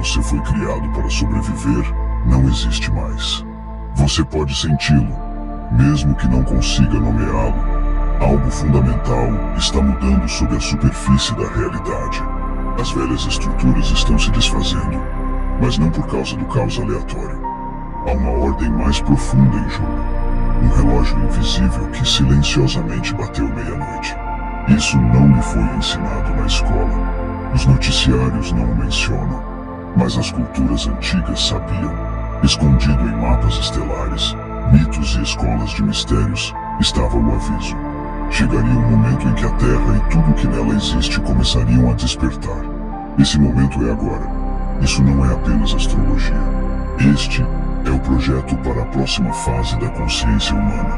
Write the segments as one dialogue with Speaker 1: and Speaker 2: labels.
Speaker 1: você foi criado para sobreviver não existe mais. Você pode senti-lo, mesmo que não consiga nomeá-lo. Algo fundamental está mudando sob a superfície da realidade. As velhas estruturas estão se desfazendo, mas não por causa do caos aleatório. Há uma ordem mais profunda em jogo. Um relógio invisível que silenciosamente bateu meia-noite. Isso não lhe foi ensinado na escola. Os noticiários não o mencionam, mas as culturas antigas sabiam. Escondido em mapas estelares, mitos e escolas de mistérios, estava o aviso. Chegaria um momento em que a Terra e tudo o que nela existe começariam a despertar. Esse momento é agora. Isso não é apenas astrologia. Este é o projeto para a próxima fase da consciência humana.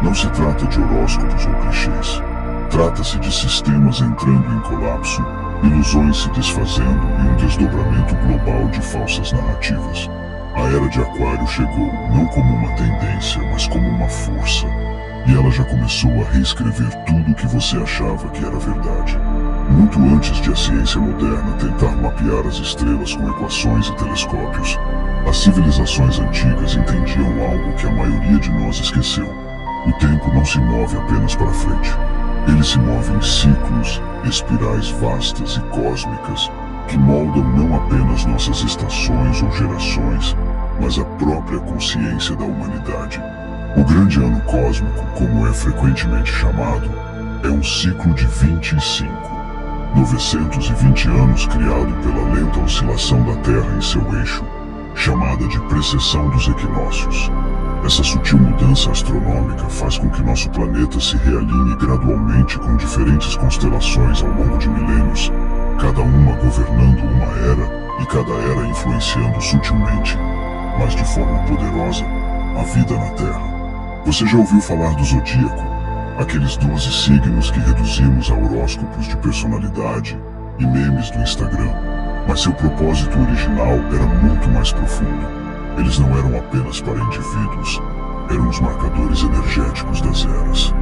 Speaker 1: Não se trata de horóscopos ou clichês. Trata-se de sistemas entrando em colapso, ilusões se desfazendo e um desdobramento global de falsas narrativas. A Era de Aquário chegou não como uma tendência, mas como uma força. E ela já começou a reescrever tudo o que você achava que era verdade. Muito antes de a ciência moderna tentar mapear as estrelas com equações e telescópios, as civilizações antigas entendiam algo que a maioria de nós esqueceu. O tempo não se move apenas para frente. Ele se move em ciclos, espirais vastas e cósmicas, que moldam não apenas nossas estações ou gerações, mas a própria consciência da humanidade. O grande ano cósmico, como é frequentemente chamado, é um ciclo de 25. 920 anos criado pela lenta oscilação da Terra em seu eixo, chamada de precessão dos equinócios. Essa sutil mudança astronômica faz com que nosso planeta se realinhe gradualmente com diferentes constelações ao longo de milênios, cada uma governando uma era e cada era influenciando sutilmente, mas de forma poderosa, a vida na Terra. Você já ouviu falar do zodíaco? Aqueles 12 signos que reduzimos a horóscopos de personalidade e memes do Instagram. Mas seu propósito original era muito mais profundo. Eles não eram apenas para indivíduos, eram os marcadores energéticos das eras.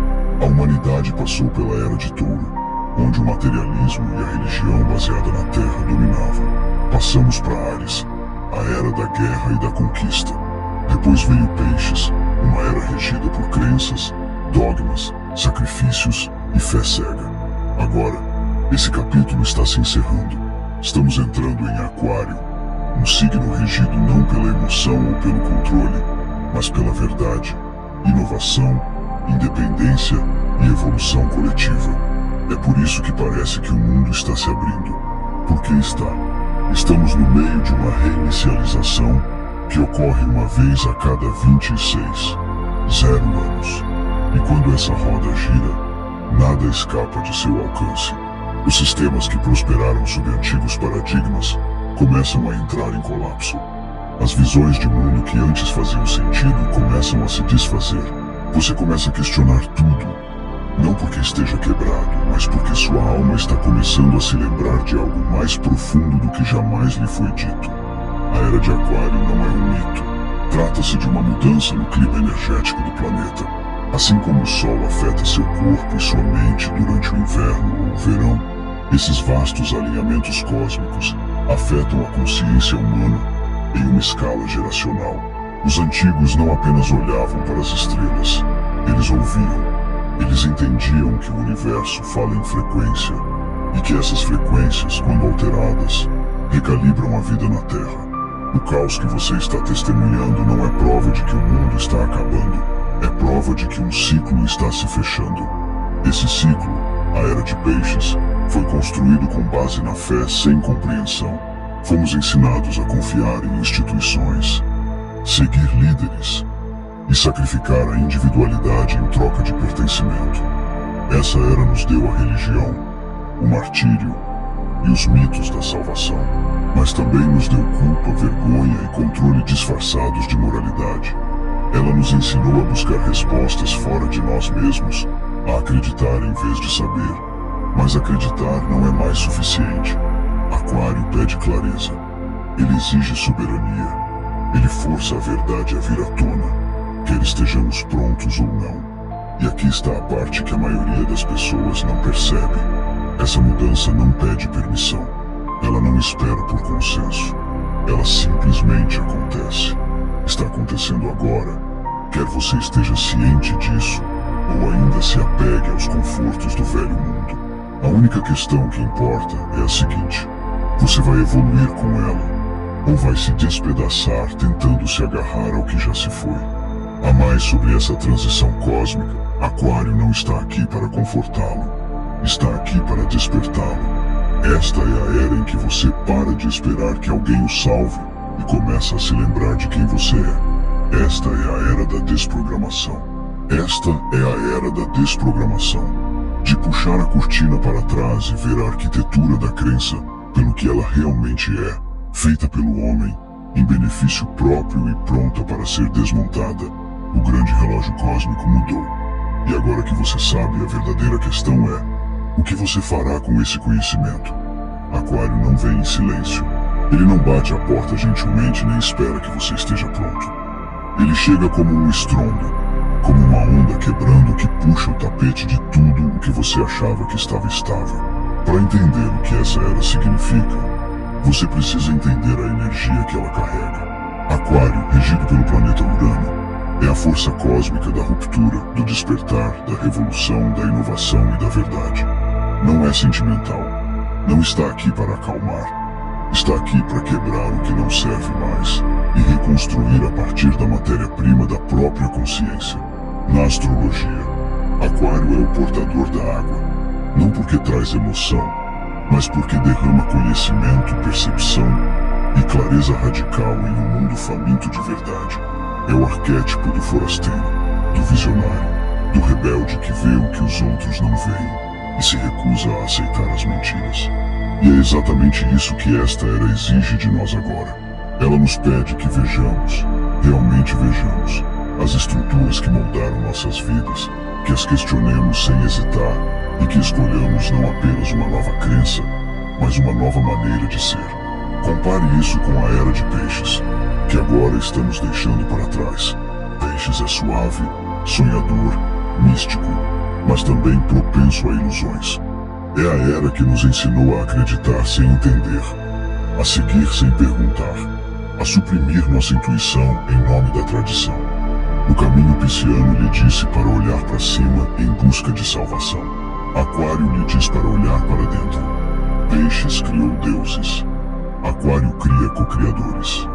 Speaker 1: A humanidade passou pela Era de Touro, onde o materialismo e a religião baseada na Terra dominavam. Passamos para Áries, a Era da Guerra e da Conquista. Depois veio Peixes, uma era regida por crenças, dogmas, sacrifícios e fé cega. Agora, esse capítulo está se encerrando. Estamos entrando em Aquário, um signo regido não pela emoção ou pelo controle, mas pela verdade, inovação, independência e evolução coletiva. É por isso que parece que o mundo está se abrindo. Porque está. Estamos no meio de uma reinicialização que ocorre uma vez a cada 26, 0 anos. E quando essa roda gira, nada escapa de seu alcance. Os sistemas que prosperaram sob antigos paradigmas começam a entrar em colapso. As visões de mundo que antes faziam sentido começam a se desfazer. Você começa a questionar tudo, não porque esteja quebrado, mas porque sua alma está começando a se lembrar de algo mais profundo do que jamais lhe foi dito. A Era de Aquário não é um mito. Trata-se de uma mudança no clima energético do planeta. Assim como o Sol afeta seu corpo e sua mente durante o inverno ou o verão, esses vastos alinhamentos cósmicos afetam a consciência humana em uma escala geracional. Os antigos não apenas olhavam para as estrelas, eles ouviam. Eles entendiam que o universo fala em frequência e que essas frequências, quando alteradas, recalibram a vida na Terra. O caos que você está testemunhando não é prova de que o mundo está acabando, é prova de que um ciclo está se fechando. Esse ciclo, a Era de Peixes, foi construído com base na fé sem compreensão. Fomos ensinados a confiar em instituições, seguir líderes e sacrificar a individualidade em troca de pertencimento. Essa era nos deu a religião, o martírio e os mitos da salvação, mas também nos deu culpa, vergonha e controle disfarçados de moralidade. Ela nos ensinou a buscar respostas fora de nós mesmos, a acreditar em vez de saber. Mas acreditar não é mais suficiente. Aquário pede clareza. Ele exige soberania. Ele força a verdade a vir à tona, quer estejamos prontos ou não. E aqui está a parte que a maioria das pessoas não percebe. Essa mudança não pede permissão. Ela não espera por consenso. Ela simplesmente acontece. Está acontecendo agora, quer você esteja ciente disso, ou ainda se apegue aos confortos do velho mundo. A única questão que importa é a seguinte: você vai evoluir com ela, ou vai se despedaçar tentando se agarrar ao que já se foi. A mais sobre essa transição cósmica, Aquário não está aqui para confortá-lo, está aqui para despertá-lo. Esta é a era em que você para de esperar que alguém o salve e começa a se lembrar de quem você é. Esta é a era da desprogramação. Esta é a era da desprogramação. De puxar a cortina para trás e ver a arquitetura da crença pelo que ela realmente é, feita pelo homem, em benefício próprio e pronta para ser desmontada. O grande relógio cósmico mudou. E agora que você sabe, a verdadeira questão é: o que você fará com esse conhecimento? Aquário não vem em silêncio. Ele não bate a porta gentilmente nem espera que você esteja pronto. Ele chega como um estrondo, como uma onda quebrando que puxa o tapete de tudo o que você achava que estava estável. Para entender o que essa era significa, você precisa entender a energia que ela carrega. Aquário, regido pelo planeta Urano, é a força cósmica da ruptura, do despertar, da revolução, da inovação e da verdade. Não é sentimental. Não está aqui para acalmar. Está aqui para quebrar o que não serve mais e reconstruir a partir da matéria-prima da própria consciência. Na astrologia, Aquário é o portador da água, não porque traz emoção, mas porque derrama conhecimento, percepção e clareza radical em um mundo faminto de verdade. É o arquétipo do forasteiro, do visionário, do rebelde que vê o que os outros não veem e se recusa a aceitar as mentiras. E é exatamente isso que esta era exige de nós agora. Ela nos pede que vejamos, realmente vejamos, as estruturas que moldaram nossas vidas, que as questionemos sem hesitar e que escolhamos não apenas uma nova crença, mas uma nova maneira de ser. Compare isso com a era de Peixes, que agora estamos deixando para trás. Peixes é suave, sonhador, místico, mas também propenso a ilusões. É a era que nos ensinou a acreditar sem entender, a seguir sem perguntar, a suprimir nossa intuição em nome da tradição. O caminho pisciano lhe disse para olhar para cima em busca de salvação. Aquário lhe diz para olhar para dentro. Peixes criou deuses. Aquário cria co-criadores.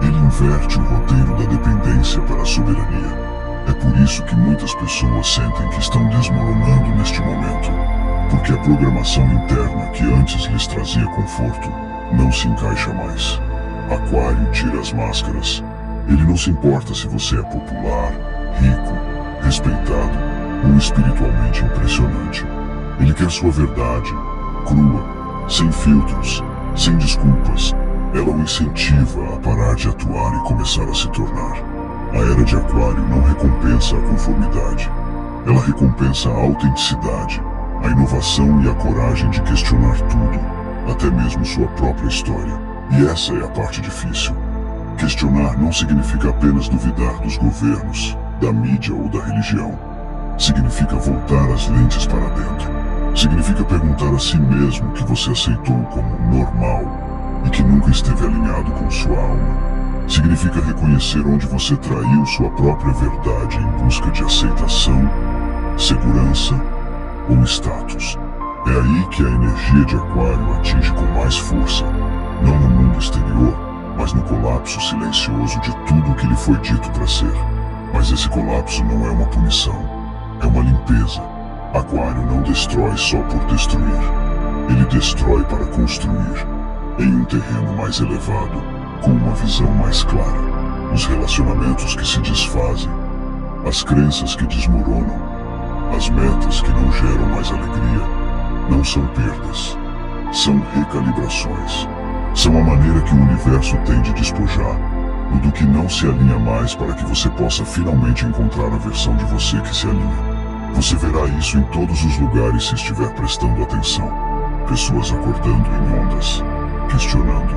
Speaker 1: Ele inverte o roteiro da dependência para a soberania. É por isso que muitas pessoas sentem que estão desmoronando neste momento, porque a programação interna que antes lhes trazia conforto não se encaixa mais. Aquário tira as máscaras. Ele não se importa se você é popular, rico, respeitado ou espiritualmente impressionante. Ele quer sua verdade, crua, sem filtros, sem desculpas. Ela o incentiva a parar de atuar e começar a se tornar. A era de Aquário não recompensa a conformidade. Ela recompensa a autenticidade, a inovação e a coragem de questionar tudo, até mesmo sua própria história. E essa é a parte difícil. Questionar não significa apenas duvidar dos governos, da mídia ou da religião. Significa voltar as lentes para dentro. Significa perguntar a si mesmo o que você aceitou como normal e que nunca esteve alinhado com sua alma. Significa reconhecer onde você traiu sua própria verdade em busca de aceitação, segurança ou status. É aí que a energia de Aquário atinge com mais força, não no mundo exterior, mas no colapso silencioso de tudo o que lhe foi dito para ser. Mas esse colapso não é uma punição, é uma limpeza. Aquário não destrói só por destruir. Ele destrói para construir, em um terreno mais elevado, com uma visão mais clara. Os relacionamentos que se desfazem, as crenças que desmoronam, as metas que não geram mais alegria, não são perdas, são recalibrações. São a maneira que o universo tem de despojar o do que não se alinha mais para que você possa finalmente encontrar a versão de você que se alinha. Você verá isso em todos os lugares se estiver prestando atenção. Pessoas acordando em ondas, questionando,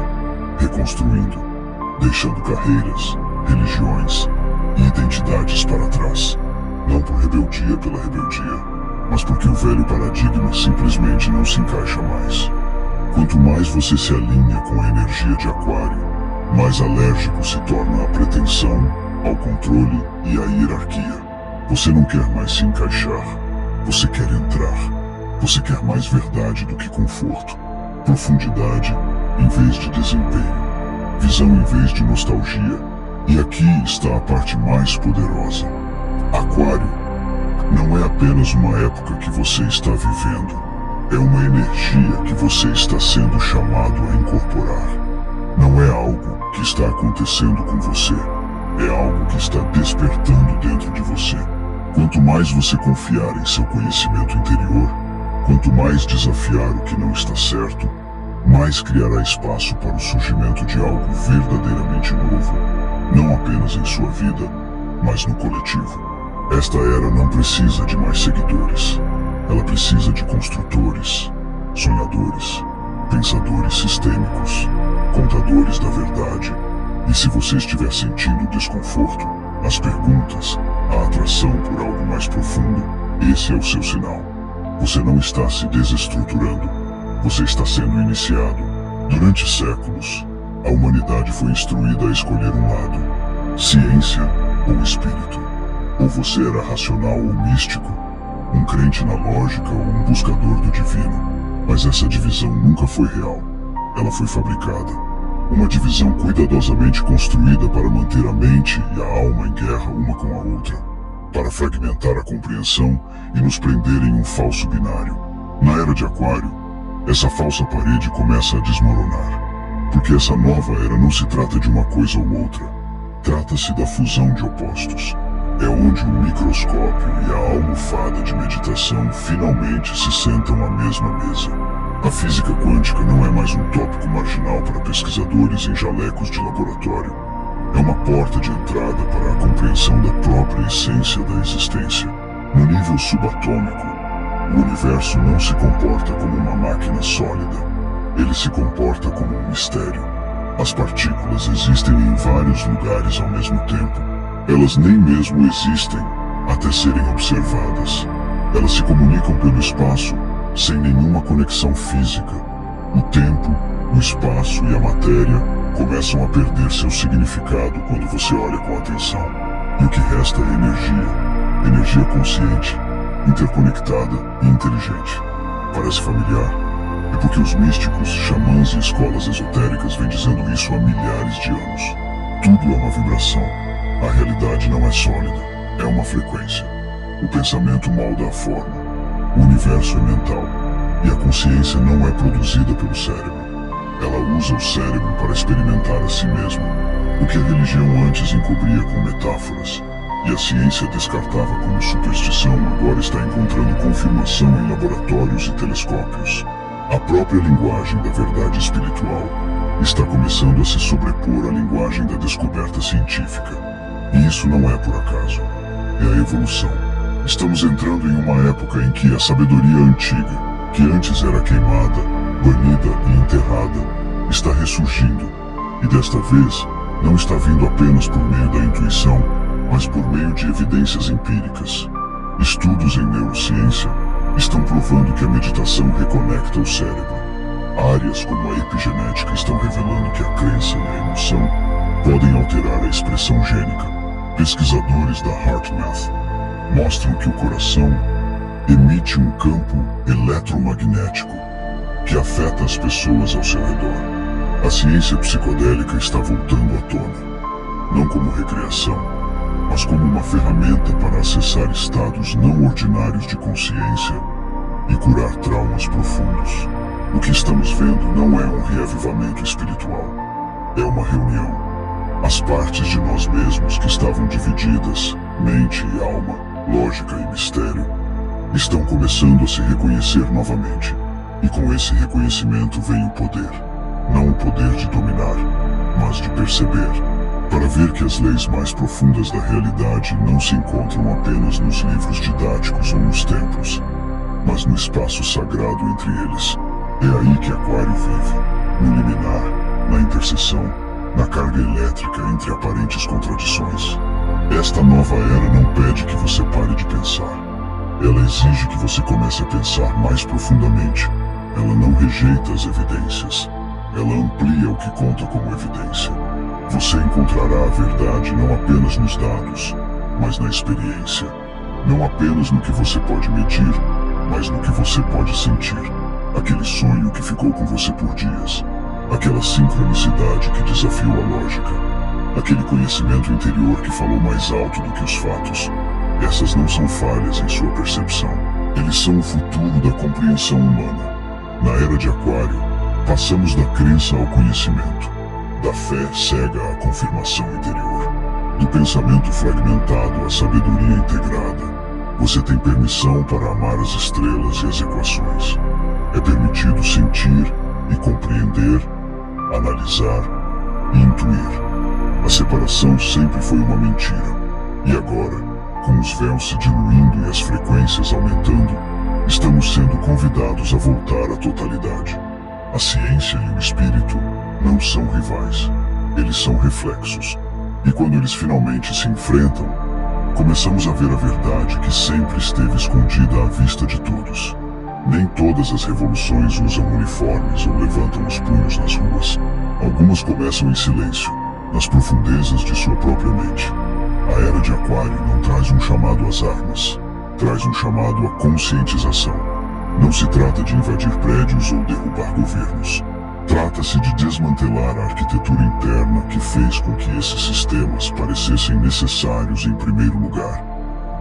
Speaker 1: reconstruindo, deixando carreiras, religiões e identidades para trás. Não por rebeldia pela rebeldia, mas porque o velho paradigma simplesmente não se encaixa mais. Quanto mais você se alinha com a energia de Aquário, mais alérgico se torna à pretensão, ao controle e à hierarquia. Você não quer mais se encaixar. Você quer entrar. Você quer mais verdade do que conforto. Profundidade em vez de desempenho. Visão em vez de nostalgia. E aqui está a parte mais poderosa. Aquário não é apenas uma época que você está vivendo. É uma energia que você está sendo chamado a incorporar. Não é algo que está acontecendo com você. É algo que está despertando dentro de você. Quanto mais você confiar em seu conhecimento interior, quanto mais desafiar o que não está certo, mais criará espaço para o surgimento de algo verdadeiramente novo, não apenas em sua vida, mas no coletivo. Esta era não precisa de mais seguidores. Ela precisa de construtores, sonhadores, pensadores sistêmicos, contadores da verdade. E se você estiver sentindo desconforto, as perguntas, a atração por algo mais profundo, esse é o seu sinal. Você não está se desestruturando, você está sendo iniciado. Durante séculos, a humanidade foi instruída a escolher um lado, ciência ou espírito. Ou você era racional ou místico, um crente na lógica ou um buscador do divino. Mas essa divisão nunca foi real, ela foi fabricada. Uma divisão cuidadosamente construída para manter a mente e a alma em guerra uma com a outra, para fragmentar a compreensão e nos prender em um falso binário. Na era de Aquário, essa falsa parede começa a desmoronar, porque essa nova era não se trata de uma coisa ou outra, trata-se da fusão de opostos. É onde o microscópio e a almofada de meditação finalmente se sentam à mesma mesa. A física quântica não é mais um tópico marginal para pesquisadores em jalecos de laboratório. É uma porta de entrada para a compreensão da própria essência da existência. No nível subatômico, o universo não se comporta como uma máquina sólida. Ele se comporta como um mistério. As partículas existem em vários lugares ao mesmo tempo. Elas nem mesmo existem até serem observadas. Elas se comunicam pelo espaço, sem nenhuma conexão física. O tempo, o espaço e a matéria começam a perder seu significado quando você olha com atenção. E o que resta é energia. Energia consciente, interconectada e inteligente. Parece familiar? É porque os místicos, xamãs e escolas esotéricas vêm dizendo isso há milhares de anos. Tudo é uma vibração. A realidade não é sólida, é uma frequência. O pensamento molda a forma. O universo é mental, e a consciência não é produzida pelo cérebro. Ela usa o cérebro para experimentar a si mesma, o que a religião antes encobria com metáforas, e a ciência descartava como superstição, agora está encontrando confirmação em laboratórios e telescópios. A própria linguagem da verdade espiritual está começando a se sobrepor à linguagem da descoberta científica. E isso não é por acaso, é a evolução. Estamos entrando em uma época em que a sabedoria antiga, que antes era queimada, banida e enterrada, está ressurgindo. E desta vez, não está vindo apenas por meio da intuição, mas por meio de evidências empíricas. Estudos em neurociência estão provando que a meditação reconecta o cérebro. Áreas como a epigenética estão revelando que a crença e a emoção podem alterar a expressão gênica. Pesquisadores da HeartMath mostram que o coração emite um campo eletromagnético que afeta as pessoas ao seu redor. A ciência psicodélica está voltando à tona, não como recreação, mas como uma ferramenta para acessar estados não ordinários de consciência e curar traumas profundos. O que estamos vendo não é um reavivamento espiritual, é uma reunião. As partes de nós mesmos que estavam divididas, mente e alma, lógica e mistério, estão começando a se reconhecer novamente. E com esse reconhecimento vem o poder. Não o poder de dominar, mas de perceber. Para ver que as leis mais profundas da realidade não se encontram apenas nos livros didáticos ou nos templos, mas no espaço sagrado entre eles. É aí que Aquário vive, no liminar, na interseção, na carga elétrica entre aparentes contradições. Esta nova era não pede que você pare de pensar. Ela exige que você comece a pensar mais profundamente. Ela não rejeita as evidências. Ela amplia o que conta como evidência. Você encontrará a verdade não apenas nos dados, mas na experiência. Não apenas no que você pode medir, mas no que você pode sentir. Aquele sonho que ficou com você por dias. Aquela sincronicidade que desafiou a lógica. Aquele conhecimento interior que falou mais alto do que os fatos. Essas não são falhas em sua percepção. Eles são o futuro da compreensão humana. Na era de Aquário, passamos da crença ao conhecimento, da fé cega à confirmação interior, do pensamento fragmentado à sabedoria integrada. Você tem permissão para amar as estrelas e as equações. É permitido sentir e compreender, analisar e intuir. A separação sempre foi uma mentira. E agora, com os véus se diluindo e as frequências aumentando, estamos sendo convidados a voltar à totalidade. A ciência e o espírito não são rivais. Eles são reflexos. E quando eles finalmente se enfrentam, começamos a ver a verdade que sempre esteve escondida à vista de todos. Nem todas as revoluções usam uniformes ou levantam os punhos nas ruas. Algumas começam em silêncio, nas profundezas de sua própria mente. A era de Aquário não traz um chamado às armas, traz um chamado à conscientização. Não se trata de invadir prédios ou derrubar governos. Trata-se de desmantelar a arquitetura interna que fez com que esses sistemas parecessem necessários em primeiro lugar.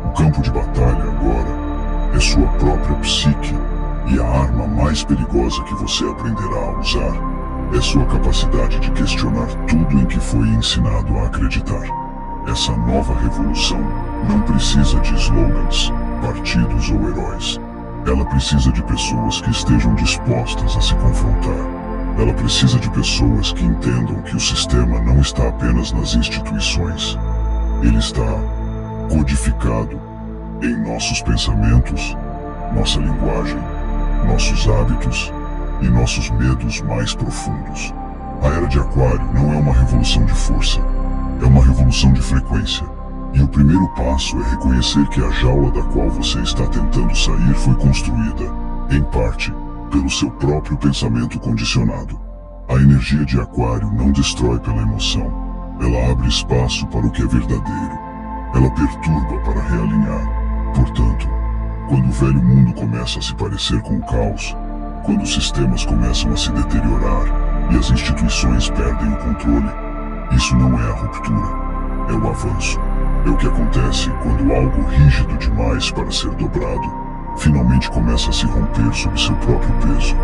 Speaker 1: O campo de batalha agora é sua própria psique, e a arma mais perigosa que você aprenderá a usar é sua capacidade de questionar tudo em que foi ensinado a acreditar. Essa nova revolução não precisa de slogans, partidos ou heróis. Ela precisa de pessoas que estejam dispostas a se confrontar. Ela precisa de pessoas que entendam que o sistema não está apenas nas instituições. Ele está codificado em nossos pensamentos, nossa linguagem, nossos hábitos e nossos medos mais profundos. A era de Aquário não é uma revolução de força, é uma revolução de frequência. E o primeiro passo é reconhecer que a jaula da qual você está tentando sair foi construída, em parte, pelo seu próprio pensamento condicionado. A energia de Aquário não destrói pela emoção, ela abre espaço para o que é verdadeiro. Ela perturba para realinhar. Portanto, quando o velho mundo começa a se parecer com o caos, quando os sistemas começam a se deteriorar e as instituições perdem o controle, isso não é a ruptura, é o avanço. É o que acontece quando algo rígido demais para ser dobrado finalmente começa a se romper sob seu próprio peso.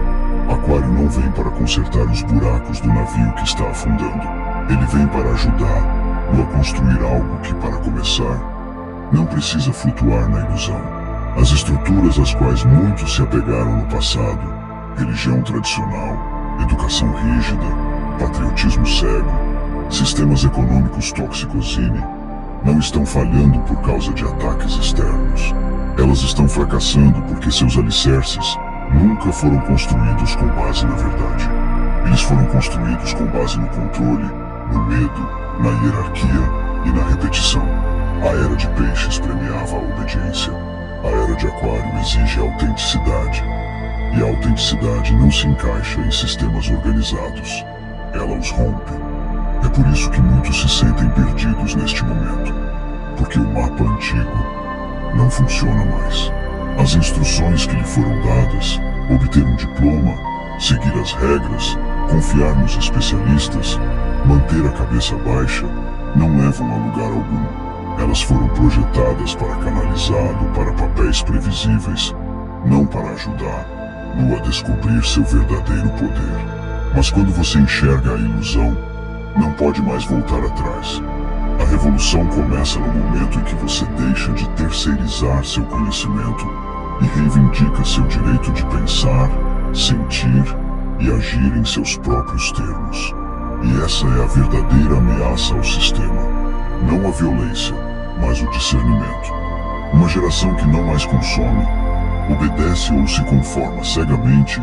Speaker 1: Aquário não vem para consertar os buracos do navio que está afundando. Ele vem para ajudar-o a construir algo que, para começar, não precisa flutuar na ilusão. As estruturas às quais muitos se apegaram no passado, religião tradicional, educação rígida, patriotismo cego, sistemas econômicos tóxicos não estão falhando por causa de ataques externos. Elas estão fracassando porque seus alicerces nunca foram construídos com base na verdade. Eles foram construídos com base no controle, no medo, na hierarquia e na repetição. A era de Peixes premiava a obediência. A era de Aquário exige autenticidade. E a autenticidade não se encaixa em sistemas organizados. Ela os rompe. É por isso que muitos se sentem perdidos neste momento. Porque o mapa antigo não funciona mais. As instruções que lhe foram dadas, obter um diploma, seguir as regras, confiar nos especialistas, manter a cabeça baixa, não levam a lugar algum. Elas foram projetadas para canalizá-lo para papéis previsíveis, não para ajudar-no a descobrir seu verdadeiro poder. Mas quando você enxerga a ilusão, não pode mais voltar atrás. A revolução começa no momento em que você deixa de terceirizar seu conhecimento e reivindica seu direito de pensar, sentir e agir em seus próprios termos. E essa é a verdadeira ameaça ao sistema. Não a violência, mas o discernimento. Uma geração que não mais consome, obedece ou se conforma cegamente,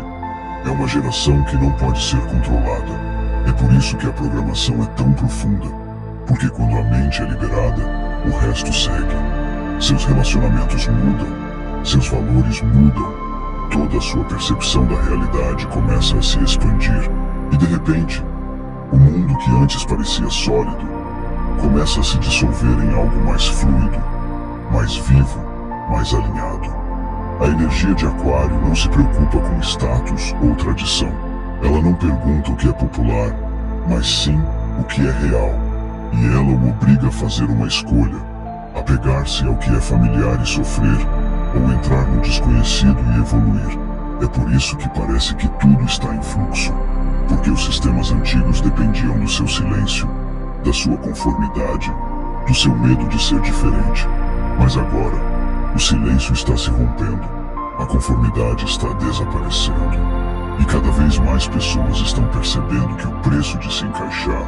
Speaker 1: é uma geração que não pode ser controlada. É por isso que a programação é tão profunda. Porque quando a mente é liberada, o resto segue. Seus relacionamentos mudam, seus valores mudam, toda a sua percepção da realidade começa a se expandir. E de repente, O mundo que antes parecia sólido começa a se dissolver em algo mais fluido, mais vivo, mais alinhado. A energia de Aquário não se preocupa com status ou tradição. Ela não pergunta o que é popular, mas sim o que é real. E ela o obriga a fazer uma escolha, apegar-se ao que é familiar e sofrer, ou entrar no desconhecido e evoluir. É por isso que parece que tudo está em fluxo, porque os sistemas antigos dependiam do seu silêncio, da sua conformidade, do seu medo de ser diferente. Mas agora, o silêncio está se rompendo, a conformidade está desaparecendo, e cada vez mais pessoas estão percebendo que o preço de se encaixar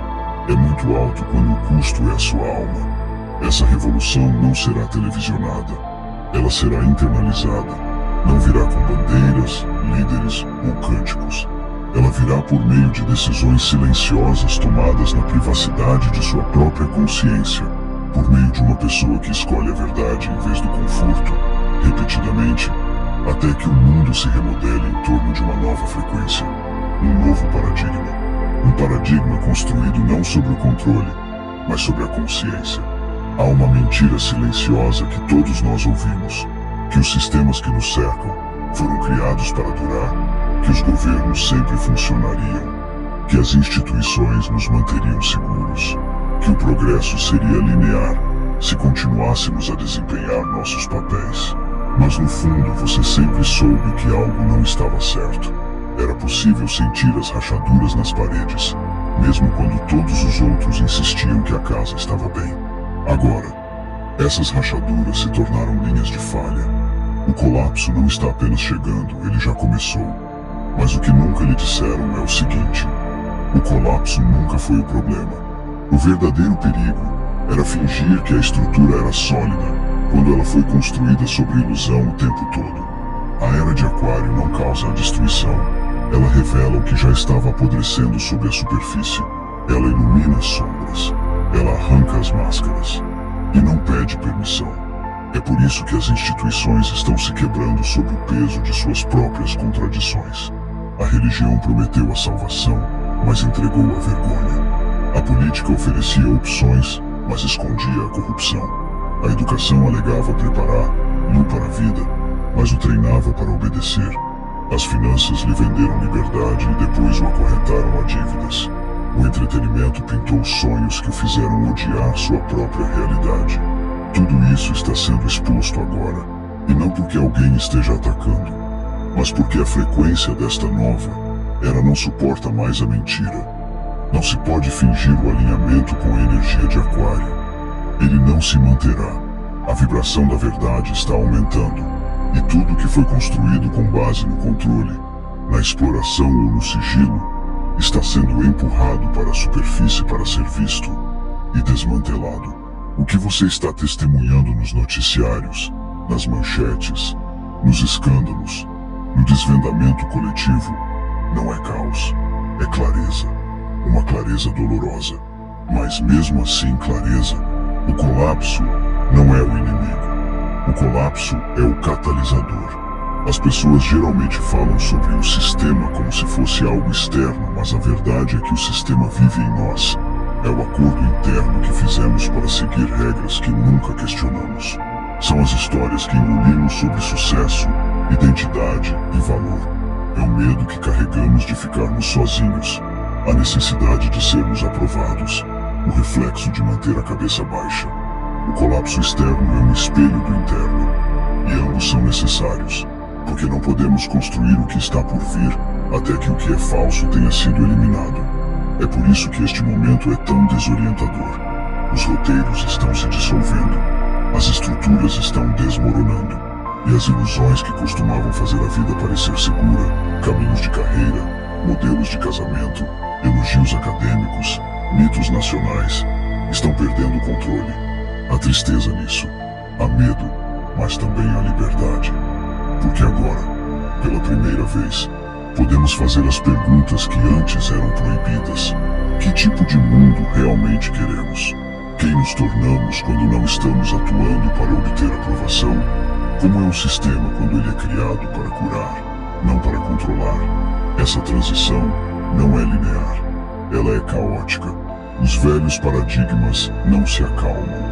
Speaker 1: é muito alto quando o custo é a sua alma. Essa revolução não será televisionada, ela será internalizada. Não virá com bandeiras, líderes ou cânticos. Ela virá por meio de decisões silenciosas tomadas na privacidade de sua própria consciência, por meio de uma pessoa que escolhe a verdade em vez do conforto, repetidamente, até que o mundo se remodele em torno de uma nova frequência, um novo paradigma. Um paradigma construído não sobre o controle, mas sobre a consciência. Há uma mentira silenciosa que todos nós ouvimos, que os sistemas que nos cercam foram criados para durar, que os governos sempre funcionariam, que as instituições nos manteriam seguros, que o progresso seria linear se continuássemos a desempenhar nossos papéis. Mas no fundo você sempre soube que algo não estava certo. Era possível sentir as rachaduras nas paredes, mesmo quando todos os outros insistiam que a casa estava bem. Agora, essas rachaduras se tornaram linhas de falha. O colapso não está apenas chegando, ele já começou. Mas o que nunca lhe disseram é o seguinte: o colapso nunca foi o problema. O verdadeiro perigo era fingir que a estrutura era sólida, quando ela foi construída sobre ilusão o tempo todo. A era de Aquário não causa a destruição. Ela revela o que já estava apodrecendo sob a superfície. Ela ilumina as sombras. Ela arranca as máscaras. E não pede permissão. É por isso que as instituições estão se quebrando sob o peso de suas próprias contradições. A religião prometeu a salvação, mas entregou a vergonha. A política oferecia opções, mas escondia a corrupção. A educação alegava preparar Lu para a vida, mas o treinava para obedecer. As finanças lhe venderam liberdade e depois o acorrentaram a dívidas. O entretenimento pintou sonhos que o fizeram odiar sua própria realidade. Tudo isso está sendo exposto agora, e não porque alguém esteja atacando, mas porque a frequência desta nova era não suporta mais a mentira. Não se pode fingir o alinhamento com a energia de Aquário. Ele não se manterá. A vibração da verdade está aumentando, e tudo que foi construído com base no controle, na exploração ou no sigilo, está sendo empurrado para a superfície para ser visto e desmantelado. O que você está testemunhando nos noticiários, nas manchetes, nos escândalos, no desvendamento coletivo, não é caos, é clareza. Uma clareza dolorosa. Mas mesmo assim clareza, o colapso não é o inimigo. O colapso é o catalisador. As pessoas geralmente falam sobre o sistema como se fosse algo externo, mas a verdade é que o sistema vive em nós. É o acordo interno que fizemos para seguir regras que nunca questionamos. São as histórias que engolimos sobre sucesso, identidade e valor. É o medo que carregamos de ficarmos sozinhos. A necessidade de sermos aprovados. O reflexo de manter a cabeça baixa. O colapso externo é um espelho do interno. E ambos são necessários, porque não podemos construir o que está por vir até que o que é falso tenha sido eliminado. É por isso que este momento é tão desorientador. Os roteiros estão se dissolvendo. As estruturas estão desmoronando. E as ilusões que costumavam fazer a vida parecer segura, caminhos de carreira, modelos de casamento, elogios acadêmicos, mitos nacionais, estão perdendo o controle. Há tristeza nisso, há medo, mas também há liberdade. Porque agora, pela primeira vez, podemos fazer as perguntas que antes eram proibidas. Que tipo de mundo realmente queremos? Quem nos tornamos quando não estamos atuando para obter aprovação? Como é um sistema quando ele é criado para curar, não para controlar? Essa transição não é linear. ela é caótica. Os velhos paradigmas não se acalmam.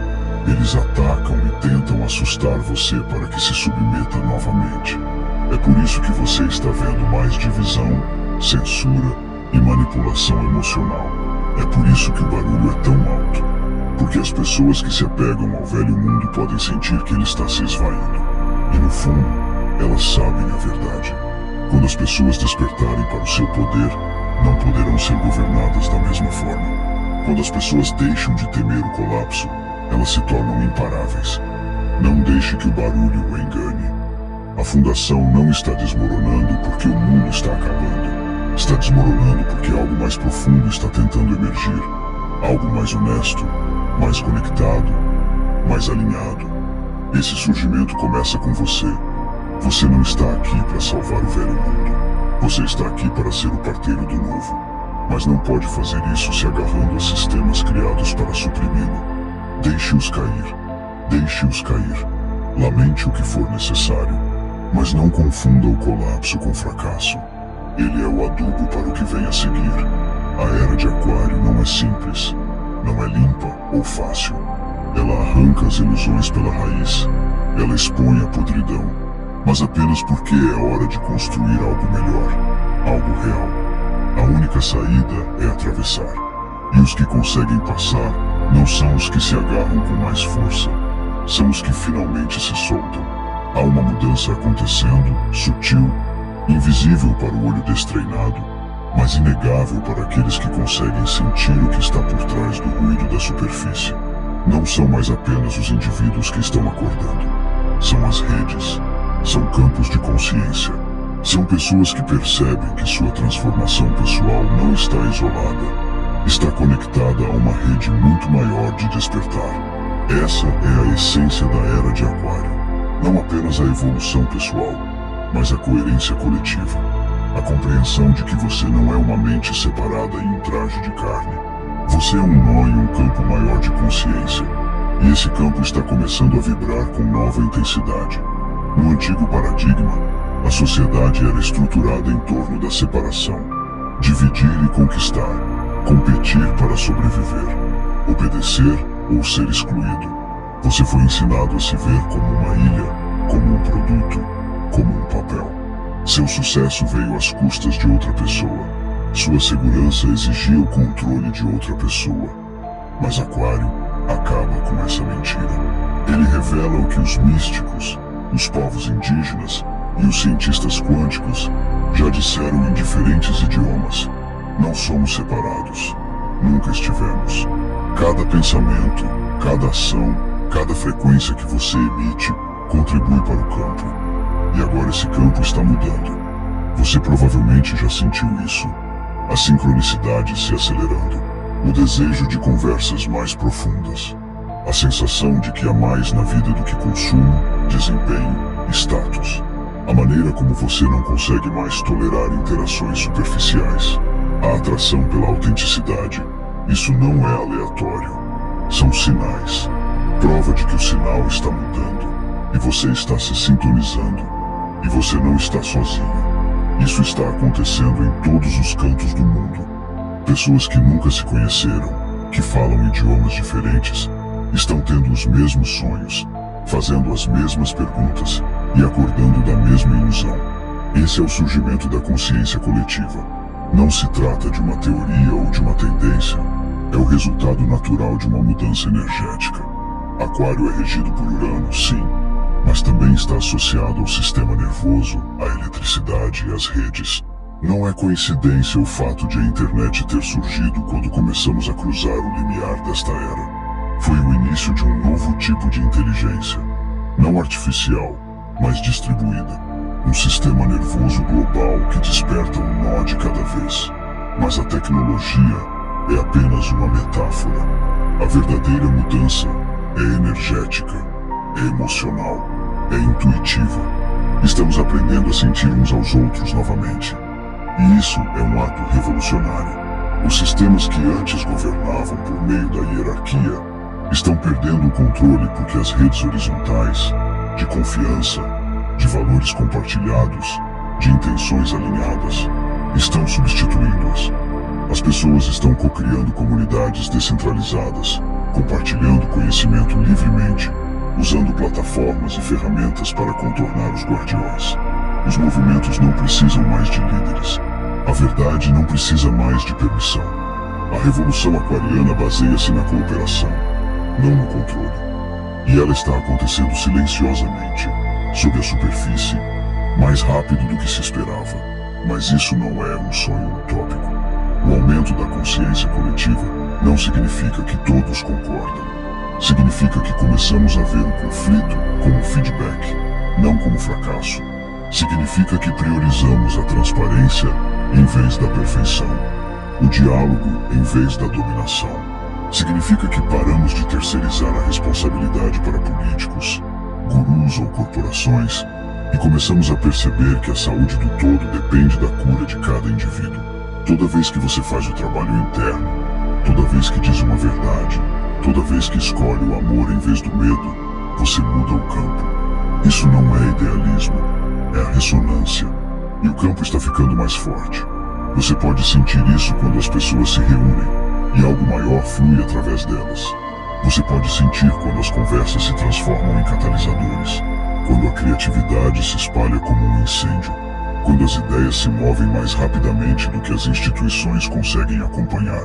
Speaker 1: Eles atacam e tentam assustar você para que se submeta novamente. É por isso que você está vendo mais divisão, censura e manipulação emocional. É por isso que o barulho é tão alto. Porque as pessoas que se apegam ao velho mundo podem sentir que ele está se esvaindo. E no fundo, elas sabem a verdade. Quando as pessoas despertarem para o seu poder, não poderão ser governadas da mesma forma. Quando as pessoas deixam de temer o colapso, elas se tornam imparáveis. Não deixe que o barulho o engane. A fundação não está desmoronando porque o mundo está acabando. Está desmoronando porque algo mais profundo está tentando emergir. Algo mais honesto, mais conectado, mais alinhado. Esse surgimento começa com você. Você não está aqui para salvar o velho mundo. Você está aqui para ser o parteiro do novo. Mas não pode fazer isso se agarrando a sistemas criados para suprimi-lo. Deixe-os cair. Deixe-os cair. Lamente o que for necessário. Mas não confunda o colapso com fracasso. Ele é o adubo para o que vem a seguir. A era de Aquário não é simples. Não é limpa ou fácil. Ela arranca as ilusões pela raiz. Ela expõe a podridão. Mas apenas porque é hora de construir algo melhor. Algo real. A única saída é atravessar. E os que conseguem passar não são os que se agarram com mais força. São os que finalmente se soltam. Há uma mudança acontecendo, sutil, invisível para o olho destreinado, mas inegável para aqueles que conseguem sentir o que está por trás do ruído da superfície. Não são mais apenas os indivíduos que estão acordando. São as redes. São campos de consciência. São pessoas que percebem que sua transformação pessoal não está isolada. Está conectada a uma rede muito maior de despertar. Essa é a essência da era de Aquário. Não apenas a evolução pessoal, mas a coerência coletiva. A compreensão de que você não é uma mente separada em um traje de carne. Você é um nó em um campo maior de consciência. E esse campo está começando a vibrar com nova intensidade. No antigo paradigma, a sociedade era estruturada em torno da separação. Dividir e conquistar. Competir para sobreviver. Obedecer ou ser excluído. Você foi ensinado a se ver como uma ilha, como um produto, como um papel. Seu sucesso veio às custas de outra pessoa. Sua segurança exigia o controle de outra pessoa. Mas Aquário acaba com essa mentira. Ele revela o que os místicos, os povos indígenas e os cientistas quânticos já disseram em diferentes idiomas. Não somos separados. Nunca estivemos. Cada pensamento, cada ação, cada frequência que você emite contribui para o campo. E agora esse campo está mudando. Você provavelmente já sentiu isso. A sincronicidade se acelerando. O desejo de conversas mais profundas. A sensação de que há mais na vida do que consumo, desempenho e status. A maneira como você não consegue mais tolerar interações superficiais. A atração pela autenticidade. Isso não é aleatório. São sinais. Prova de que o sinal está mudando. E você está se sintonizando. E você não está sozinho. Isso está acontecendo em todos os cantos do mundo. Pessoas que nunca se conheceram, que falam idiomas diferentes, estão tendo os mesmos sonhos, fazendo as mesmas perguntas e acordando da mesma ilusão. Esse é o surgimento da consciência coletiva. Não se trata de uma teoria ou de uma tendência. É o resultado natural de uma mudança energética. Aquário é regido por Urano, sim, mas também está associado ao sistema nervoso, à eletricidade e às redes. Não é coincidência o fato de a internet ter surgido quando começamos a cruzar o limiar desta era. Foi o início de um novo tipo de inteligência, não artificial, mas distribuída. Um sistema nervoso global que desperta um nó de cada vez. Mas a tecnologia é apenas uma metáfora. A verdadeira mudança é energética, é emocional, é intuitiva. Estamos aprendendo a sentir uns aos outros novamente. E isso é um ato revolucionário. Os sistemas que antes governavam por meio da hierarquia estão perdendo o controle porque as redes horizontais, de confiança, de valores compartilhados, de intenções alinhadas, estão substituindo-as. As pessoas estão co-criando comunidades descentralizadas, compartilhando conhecimento livremente, usando plataformas e ferramentas para contornar os guardiões. Os movimentos não precisam mais de líderes. A verdade não precisa mais de permissão. A revolução aquariana baseia-se na cooperação, não no controle. E ela está acontecendo silenciosamente, sob a superfície, mais rápido do que se esperava. Mas isso não é um sonho utópico. O aumento da consciência coletiva não significa que todos concordam. Significa que começamos a ver o conflito como feedback, não como fracasso. Significa que priorizamos a transparência em vez da perfeição, o diálogo em vez da dominação. Significa que paramos de terceirizar a responsabilidade para políticos, gurus ou corporações e começamos a perceber que a saúde do todo depende da cura de cada indivíduo. Toda vez que você faz o trabalho interno, toda vez que diz uma verdade, toda vez que escolhe o amor em vez do medo, você muda o campo. Isso não é idealismo, é a ressonância. E o campo está ficando mais forte. Você pode sentir isso quando as pessoas se reúnem e algo maior flui através delas. Você pode sentir quando as conversas se transformam em catalisadores, quando a criatividade se espalha como um incêndio, quando as ideias se movem mais rapidamente do que as instituições conseguem acompanhar.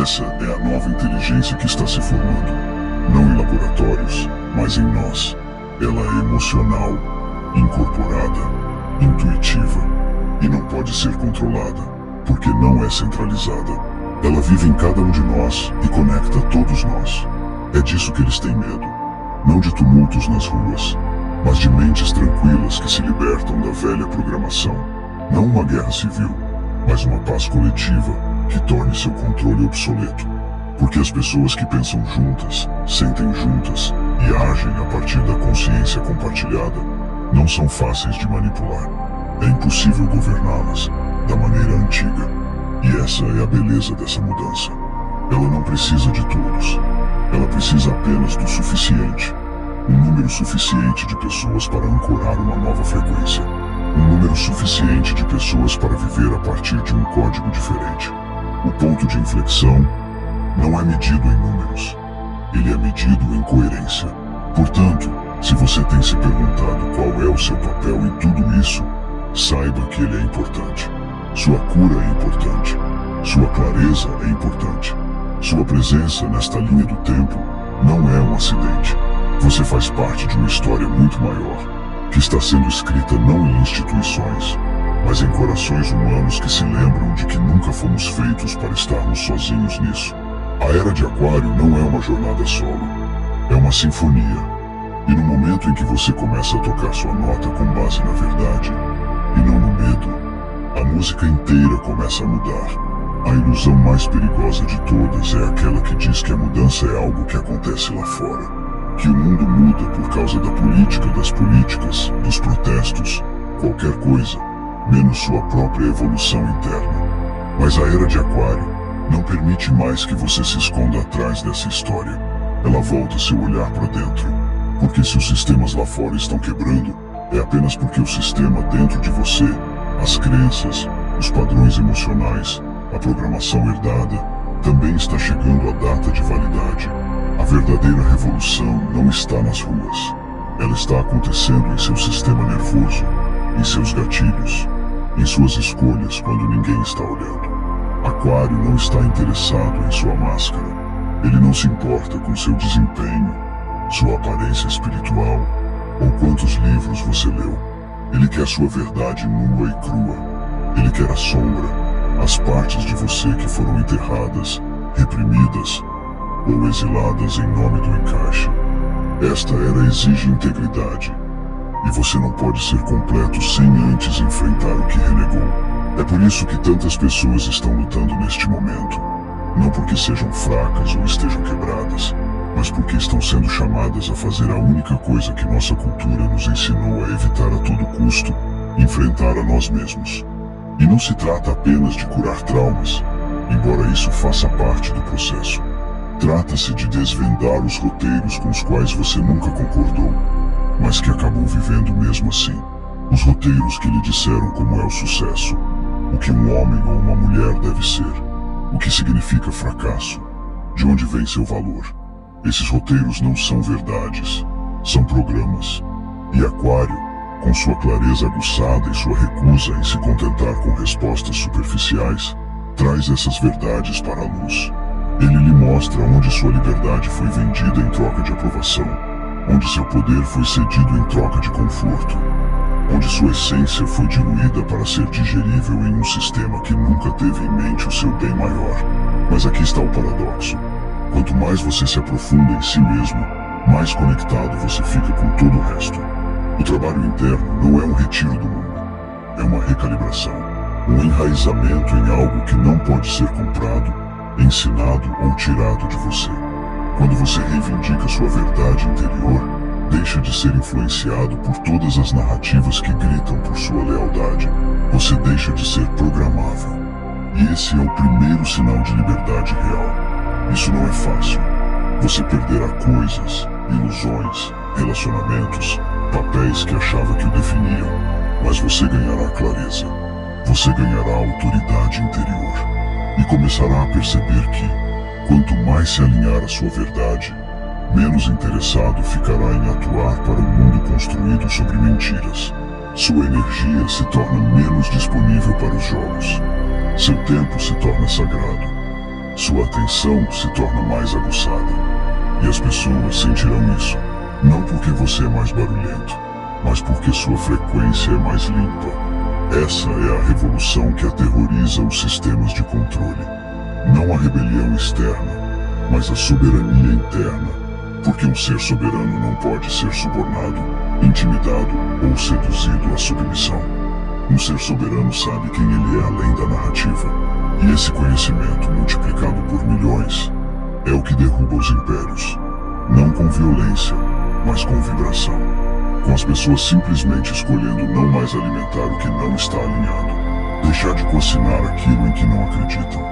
Speaker 1: Essa é a nova inteligência que está se formando, não em laboratórios, mas em nós. Ela é emocional, incorporada, intuitiva e não pode ser controlada, porque não é centralizada. Ela vive em cada um de nós e conecta todos nós. É disso que eles têm medo, não de tumultos nas ruas, mas de mentes tranquilas que se libertam da velha programação. Não uma guerra civil, mas uma paz coletiva que torne seu controle obsoleto. Porque as pessoas que pensam juntas, sentem juntas e agem a partir da consciência compartilhada não são fáceis de manipular. É impossível governá-las da maneira antiga. E essa é a beleza dessa mudança. Ela não precisa de todos. Ela precisa apenas do suficiente. Um número suficiente de pessoas para ancorar uma nova frequência. Um número suficiente de pessoas para viver a partir de um código diferente. O ponto de inflexão não é medido em números. Ele é medido em coerência. Portanto, se você tem se perguntado qual é o seu papel em tudo isso, saiba que ele é importante. Sua cura é importante. Sua clareza é importante. Sua presença nesta linha do tempo não é um acidente. Você faz parte de uma história muito maior, que está sendo escrita não em instituições, mas em corações humanos que se lembram de que nunca fomos feitos para estarmos sozinhos nisso. A Era de Aquário não é uma jornada solo, é uma sinfonia. E no momento em que você começa a tocar sua nota com base na verdade, e não no medo, a música inteira começa a mudar. A ilusão mais perigosa de todas é aquela que diz que a mudança é algo que acontece lá fora. Que o mundo muda por causa da política, das políticas, dos protestos, qualquer coisa, menos sua própria evolução interna. Mas a Era de Aquário não permite mais que você se esconda atrás dessa história. Ela volta seu olhar para dentro. Porque se os sistemas lá fora estão quebrando, é apenas porque o sistema dentro de você, as crenças, os padrões emocionais, a programação herdada, também está chegando à data de validade. A verdadeira revolução não está nas ruas. Ela está acontecendo em seu sistema nervoso, em seus gatilhos, em suas escolhas quando ninguém está olhando. Aquário não está interessado em sua máscara. Ele não se importa com seu desempenho, sua aparência espiritual ou quantos livros você leu. Ele quer sua verdade nua e crua. Ele quer a sombra, as partes de você que foram enterradas, reprimidas ou exiladas em nome do encaixe. Esta era exige integridade, e você não pode ser completo sem antes enfrentar o que renegou. É por isso que tantas pessoas estão lutando neste momento, não porque sejam fracas ou estejam quebradas, mas porque estão sendo chamadas a fazer a única coisa que nossa cultura nos ensinou a evitar a todo custo, enfrentar a nós mesmos. E não se trata apenas de curar traumas, embora isso faça parte do processo. Trata-se de desvendar os roteiros com os quais você nunca concordou, mas que acabou vivendo mesmo assim. Os roteiros que lhe disseram como é o sucesso, o que um homem ou uma mulher deve ser, O que significa fracasso? De onde vem seu valor? Esses roteiros não são verdades, são programas. E Aquário, com sua clareza aguçada e sua recusa em se contentar com respostas superficiais, traz essas verdades para a luz. Ele lhe mostra onde sua liberdade foi vendida em troca de aprovação, onde seu poder foi cedido em troca de conforto, onde sua essência foi diluída para ser digerível em um sistema que nunca teve em mente o seu bem maior. Mas aqui está o paradoxo. Quanto mais você se aprofunda em si mesmo, mais conectado você fica com todo o resto. O trabalho interno não é um retiro do mundo, é uma recalibração, um enraizamento em algo que não pode ser comprado, ensinado ou tirado de você. Quando você reivindica sua verdade interior, deixa de ser influenciado por todas as narrativas que gritam por sua lealdade. Você deixa de ser programável. E esse é o primeiro sinal de liberdade real. Isso não é fácil. Você perderá coisas, ilusões, relacionamentos, papéis que achava que o definiam, mas você ganhará clareza. Você ganhará autoridade interior e começará a perceber que, quanto mais se alinhar à sua verdade, menos interessado ficará em atuar para um mundo construído sobre mentiras. Sua energia se torna menos disponível para os jogos. Seu tempo se torna sagrado. Sua atenção se torna mais aguçada. E as pessoas sentirão isso, não porque você é mais barulhento, mas porque sua frequência é mais limpa. Essa é a revolução que aterroriza os sistemas de controle. Não a rebelião externa, mas a soberania interna. Porque um ser soberano não pode ser subornado, intimidado ou seduzido à submissão. Um ser soberano sabe quem ele é além da narrativa. E esse conhecimento, multiplicado por milhões, é o que derruba os impérios. Não com violência, mas com vibração. Com as pessoas simplesmente escolhendo não mais alimentar o que não está alinhado. Deixar de cocinar aquilo em que não acreditam.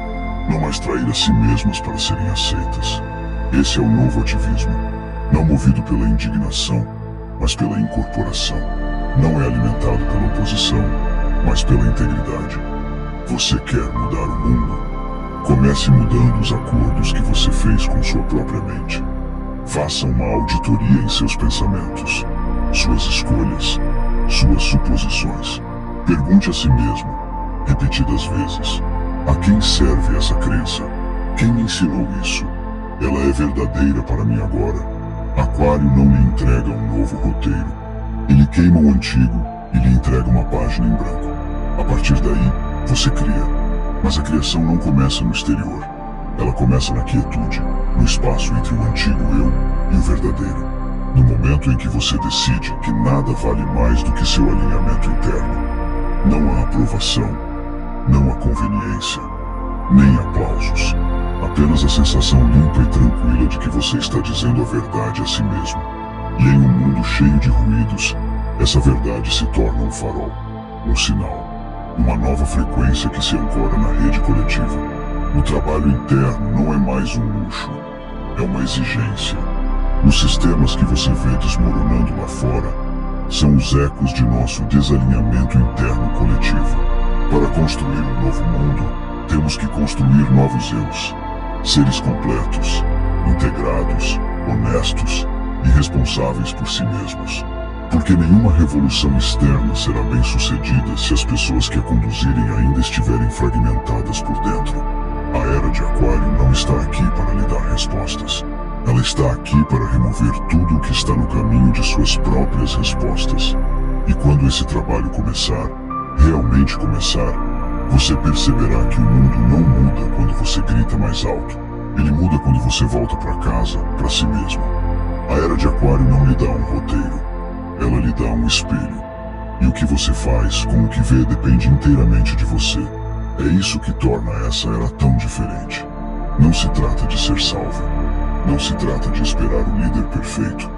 Speaker 1: Não mais trair a si mesmas para serem aceitas. Esse é o novo ativismo. Não movido pela indignação, mas pela incorporação. Não é alimentado pela oposição, mas pela integridade. Você quer mudar o mundo? Comece mudando os acordos que você fez com sua própria mente. Faça uma auditoria em seus pensamentos, suas escolhas, suas suposições. Pergunte a si mesmo, repetidas vezes, a quem serve essa crença? Quem me ensinou isso? Ela é verdadeira para mim agora. Aquário não lhe entrega um novo roteiro. Ele queima o antigo e lhe entrega uma página em branco. A partir daí, você cria. Mas a criação não começa no exterior. Ela começa na quietude, no espaço entre o antigo eu e o verdadeiro. No momento em que você decide que nada vale mais do que seu alinhamento interno. Não há aprovação, não há conveniência, nem aplausos. Apenas a sensação limpa e tranquila de que você está dizendo a verdade a si mesmo. E em um mundo cheio de ruídos, essa verdade se torna um farol, um sinal, uma nova frequência que se ancora na rede coletiva. O trabalho interno não é mais um luxo, é uma exigência. Os sistemas que você vê desmoronando lá fora são os ecos de nosso desalinhamento interno coletivo. Para construir um novo mundo, temos que construir novos eus. Seres completos, integrados, honestos e responsáveis por si mesmos. Porque nenhuma revolução externa será bem sucedida se as pessoas que a conduzirem ainda estiverem fragmentadas por dentro. A era de Aquário não está aqui para lhe dar respostas. Ela está aqui para remover tudo o que está no caminho de suas próprias respostas. E quando esse trabalho começar, realmente começar, você perceberá que o mundo não muda quando você grita mais alto. Ele muda quando você volta para casa, para si mesmo. A era de Aquário não lhe dá um roteiro. Ela lhe dá um espelho. E o que você faz com o que vê depende inteiramente de você. É isso que torna essa era tão diferente. Não se trata de ser salvo. Não se trata de esperar o líder perfeito,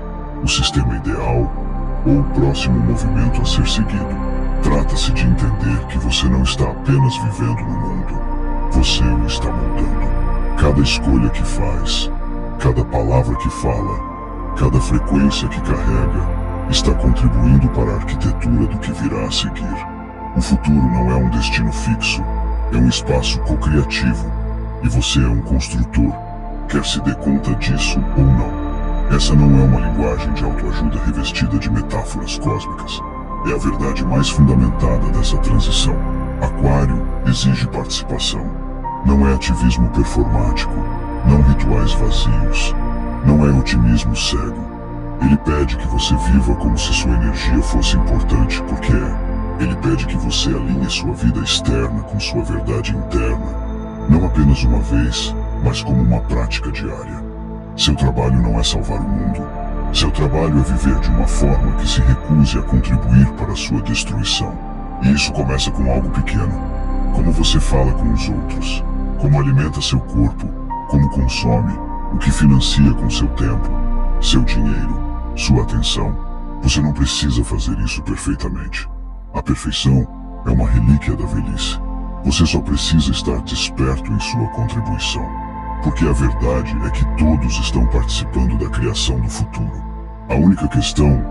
Speaker 1: o sistema ideal ou o próximo movimento a ser seguido. Trata-se de entender que você não está apenas vivendo no mundo, você o está moldando. Cada escolha que faz, cada palavra que fala, cada frequência que carrega, está contribuindo para a arquitetura do que virá a seguir. O futuro não é um destino fixo, é um espaço co-criativo, E você é um construtor, quer se dê conta disso ou não. Essa não é uma linguagem de autoajuda revestida de metáforas cósmicas. É a verdade mais fundamentada dessa transição. Aquário exige participação. Não é ativismo performático, não rituais vazios, não é otimismo cego. Ele pede que você viva como se sua energia fosse importante, porque é. Ele pede que você alinhe sua vida externa com sua verdade interna, não apenas uma vez, mas como uma prática diária. Seu trabalho não é salvar o mundo. Seu trabalho é viver de uma forma que se recuse a contribuir para a sua destruição. E isso começa com algo pequeno. Como você fala com os outros, como alimenta seu corpo, como consome, o que financia com seu tempo, seu dinheiro, sua atenção. Você não precisa fazer isso perfeitamente. A perfeição é uma relíquia da velhice. Você só precisa estar desperto em sua contribuição. Porque a verdade é que todos estão participando da criação do futuro. A única questão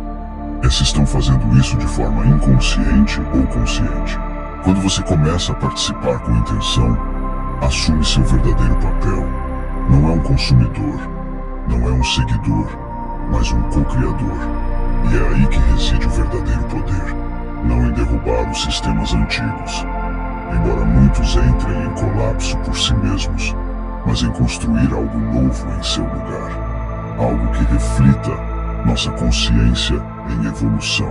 Speaker 1: é se estão fazendo isso de forma inconsciente ou consciente. Quando você começa a participar com intenção, assume seu verdadeiro papel. Não é um consumidor, não é um seguidor, mas um co-criador. E é aí que reside o verdadeiro poder. Não em derrubar os sistemas antigos, embora muitos entrem em colapso por si mesmos, mas em construir algo novo em seu lugar. Algo que reflita nossa consciência em evolução.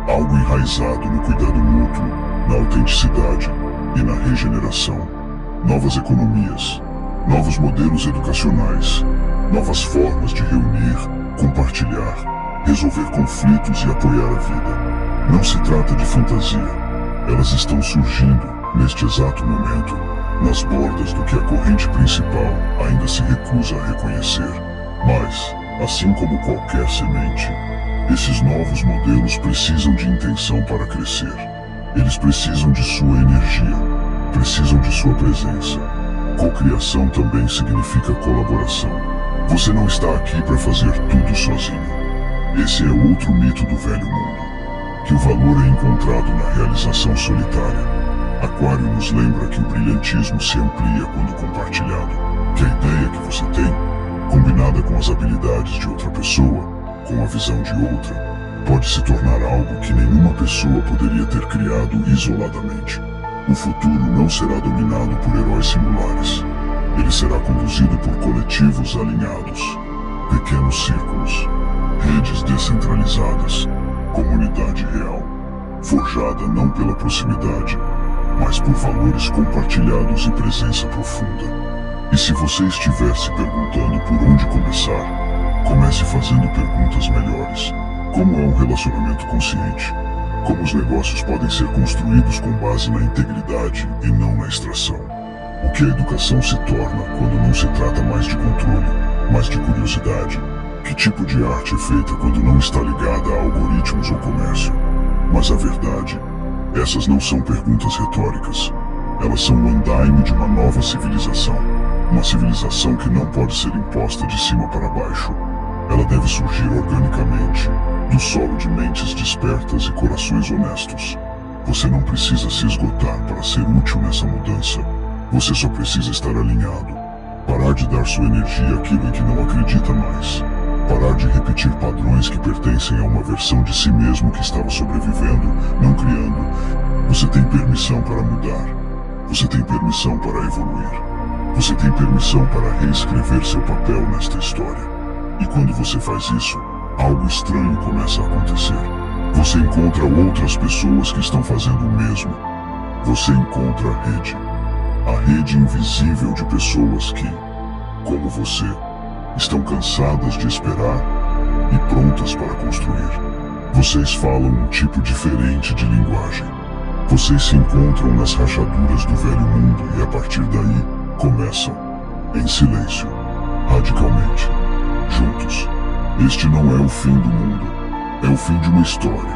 Speaker 1: Algo enraizado no cuidado mútuo, na autenticidade e na regeneração. Novas economias, novos modelos educacionais, novas formas de reunir, compartilhar, resolver conflitos e apoiar a vida. Não se trata de fantasia. Elas estão surgindo, neste exato momento, nas bordas do que a corrente principal ainda se recusa a reconhecer. Mas, assim como qualquer semente, esses novos modelos precisam de intenção para crescer. Eles precisam de sua energia, precisam de sua presença. Cocriação também significa colaboração. Você não está aqui para fazer tudo sozinho. Esse é outro mito do velho mundo, que o valor é encontrado na realização solitária. Aquário nos lembra que o brilhantismo se amplia quando compartilhado, que a ideia que você tem, combinada com as habilidades de outra pessoa, com a visão de outra, pode se tornar algo que nenhuma pessoa poderia ter criado isoladamente. O futuro não será dominado por heróis singulares. Ele será conduzido por coletivos alinhados, pequenos círculos, redes descentralizadas, comunidade real, forjada não pela proximidade, mas por valores compartilhados e presença profunda. E se você estiver se perguntando por onde começar, comece fazendo perguntas melhores. Como é um relacionamento consciente? Como os negócios podem ser construídos com base na integridade e não na extração? O que a educação se torna quando não se trata mais de controle, mas de curiosidade? Que tipo de arte é feita quando não está ligada a algoritmos ou comércio? Mas a verdade, essas não são perguntas retóricas. Elas são o andaime de uma nova civilização. Uma civilização que não pode ser imposta de cima para baixo. Ela deve surgir organicamente, do solo de mentes despertas e corações honestos. Você não precisa se esgotar para ser útil nessa mudança. Você só precisa estar alinhado. Parar de dar sua energia àquilo em que não acredita mais. Parar de repetir padrões que pertencem a uma versão de si mesmo que estava sobrevivendo, não criando. Você tem permissão para mudar. Você tem permissão para evoluir. Você tem permissão para reescrever seu papel nesta história. E quando você faz isso, algo estranho começa a acontecer. Você encontra outras pessoas que estão fazendo o mesmo. Você encontra a rede invisível de pessoas que, como você, estão cansadas de esperar e prontas para construir. Vocês falam um tipo diferente de linguagem. Vocês se encontram nas rachaduras do velho mundo e a partir daí começam, em silêncio, radicalmente, juntos. Este não é o fim do mundo, é o fim de uma história.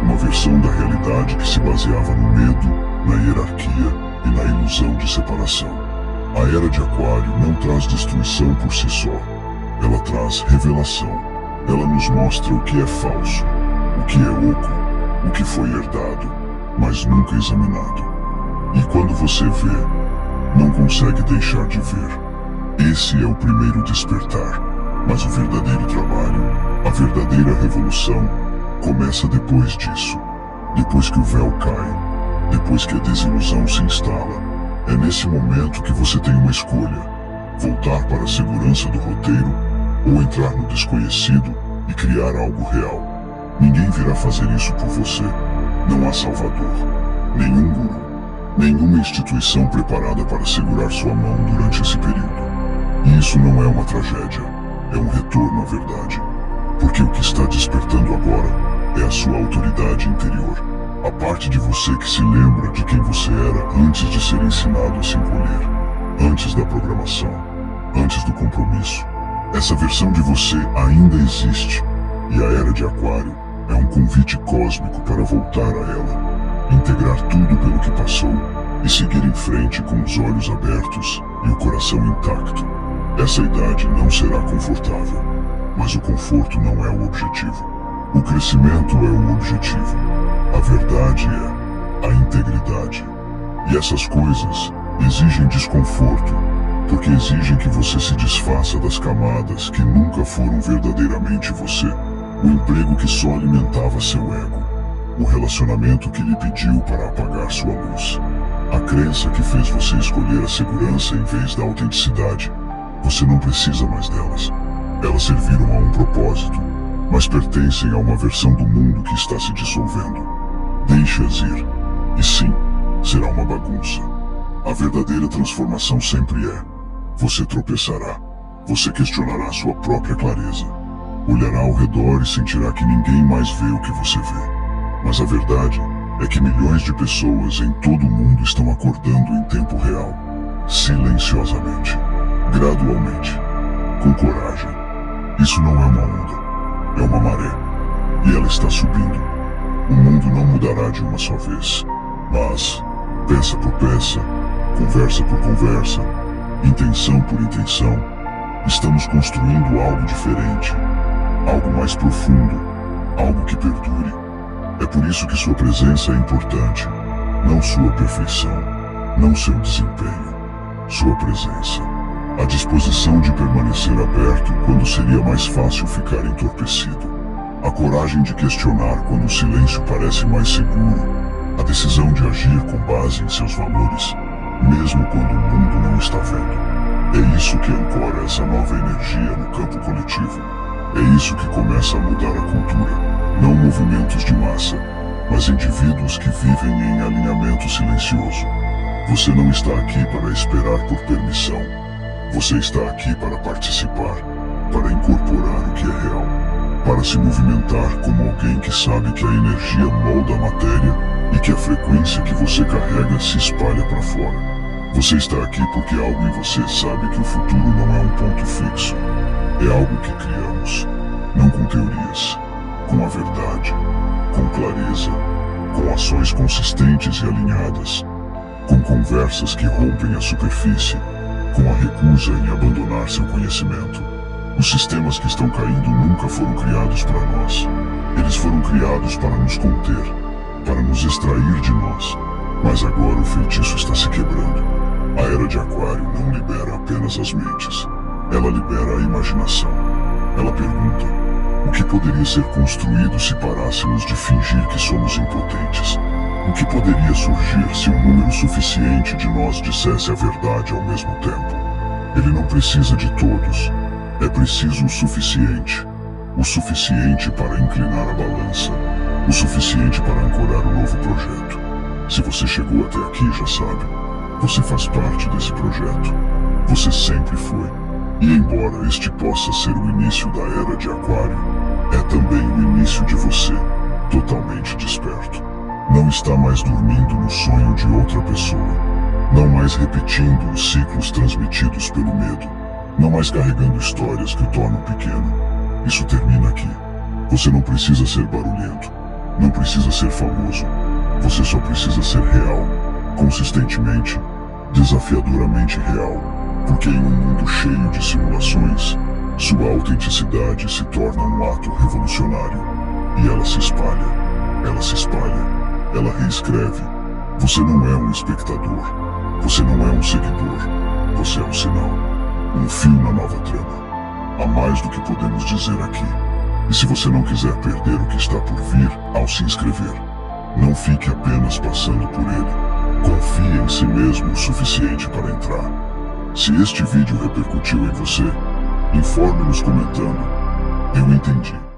Speaker 1: Uma versão da realidade que se baseava no medo, na hierarquia e na ilusão de separação. A era de Aquário não traz destruição por si só. Ela traz revelação. Ela nos mostra o que é falso, o que é oco, o que foi herdado, mas nunca examinado. E quando você vê, não consegue deixar de ver. Esse é o primeiro despertar, mas o verdadeiro trabalho, a verdadeira revolução, começa depois disso. Depois que o véu cai, depois que a desilusão se instala. É nesse momento que você tem uma escolha: voltar para a segurança do roteiro ou entrar no desconhecido e criar algo real. Ninguém virá fazer isso por você. Não há salvador, nenhum guru, nenhuma instituição preparada para segurar sua mão durante esse período. E isso não é uma tragédia, é um retorno à verdade. Porque o que está despertando agora é a sua autoridade interior. A parte de você que se lembra de quem você era antes de ser ensinado a se encolher, antes da programação, antes do compromisso. Essa versão de você ainda existe, e a Era de Aquário é um convite cósmico para voltar a ela, integrar tudo pelo que passou e seguir em frente com os olhos abertos e o coração intacto. Essa idade não será confortável, mas o conforto não é o objetivo. O crescimento é o objetivo. A verdade é a integridade. E essas coisas exigem desconforto, porque exigem que você se desfaça das camadas que nunca foram verdadeiramente você. O emprego que só alimentava seu ego. O relacionamento que lhe pediu para apagar sua luz. A crença que fez você escolher a segurança em vez da autenticidade. Você não precisa mais delas. Elas serviram a um propósito, mas pertencem a uma versão do mundo que está se dissolvendo. Deixe-as ir. E sim, será uma bagunça. A verdadeira transformação sempre é: você tropeçará. Você questionará sua própria clareza. Olhará ao redor e sentirá que ninguém mais vê o que você vê. Mas a verdade é que milhões de pessoas em todo o mundo estão acordando em tempo real, silenciosamente, gradualmente, com coragem. Isso não é uma onda, é uma maré, e ela está subindo. O mundo não mudará de uma só vez, mas, peça por peça, conversa por conversa, intenção por intenção, estamos construindo algo diferente, algo mais profundo, algo que perdure. É por isso que sua presença é importante, não sua perfeição, não seu desempenho, sua presença. A disposição de permanecer aberto quando seria mais fácil ficar entorpecido. A coragem de questionar quando o silêncio parece mais seguro. A decisão de agir com base em seus valores, mesmo quando o mundo não está vendo. É isso que ancora essa nova energia no campo coletivo. É isso que começa a mudar a cultura. Não movimentos de massa, mas indivíduos que vivem em alinhamento silencioso. Você não está aqui para esperar por permissão. Você está aqui para participar, para incorporar o que é real, para se movimentar como alguém que sabe que a energia molda a matéria e que a frequência que você carrega se espalha para fora. Você está aqui porque algo em você sabe que o futuro não é um ponto fixo. É algo que criamos, não com teorias, com a verdade, com clareza, com ações consistentes e alinhadas, com conversas que rompem a superfície, com a recusa em abandonar seu conhecimento. Os sistemas que estão caindo nunca foram criados para nós. Eles foram criados para nos conter, para nos extrair de nós. Mas agora o feitiço está se quebrando. A Era de Aquário não libera apenas as mentes. Ela libera a imaginação. Ela pergunta: o que poderia ser construído se parássemos de fingir que somos impotentes? O que poderia surgir se um número suficiente de nós dissesse a verdade ao mesmo tempo? Ele não precisa de todos. É preciso o suficiente. O suficiente para inclinar a balança. O suficiente para ancorar um novo projeto. Se você chegou até aqui, já sabe. Você faz parte desse projeto. Você sempre foi. E embora este possa ser o início da Era de Aquário, é também o início de você, totalmente desperto. Não está mais dormindo no sonho de outra pessoa. Não mais repetindo os ciclos transmitidos pelo medo. Não mais carregando histórias que o tornam pequeno. Isso termina aqui. Você não precisa ser barulhento. Não precisa ser famoso. Você só precisa ser real, consistentemente, desafiadoramente real. Porque em um mundo cheio de simulações, sua autenticidade se torna um ato revolucionário. E ela se espalha. Ela se espalha. Ela reescreve. Você não é um espectador. Você não é um seguidor, você é um sinal, um fio na nova trama. Há mais do que podemos dizer aqui. E se você não quiser perder o que está por vir ao se inscrever, não fique apenas passando por ele. Confie em si mesmo o suficiente para entrar. Se este vídeo repercutiu em você, informe-nos comentando. Eu entendi.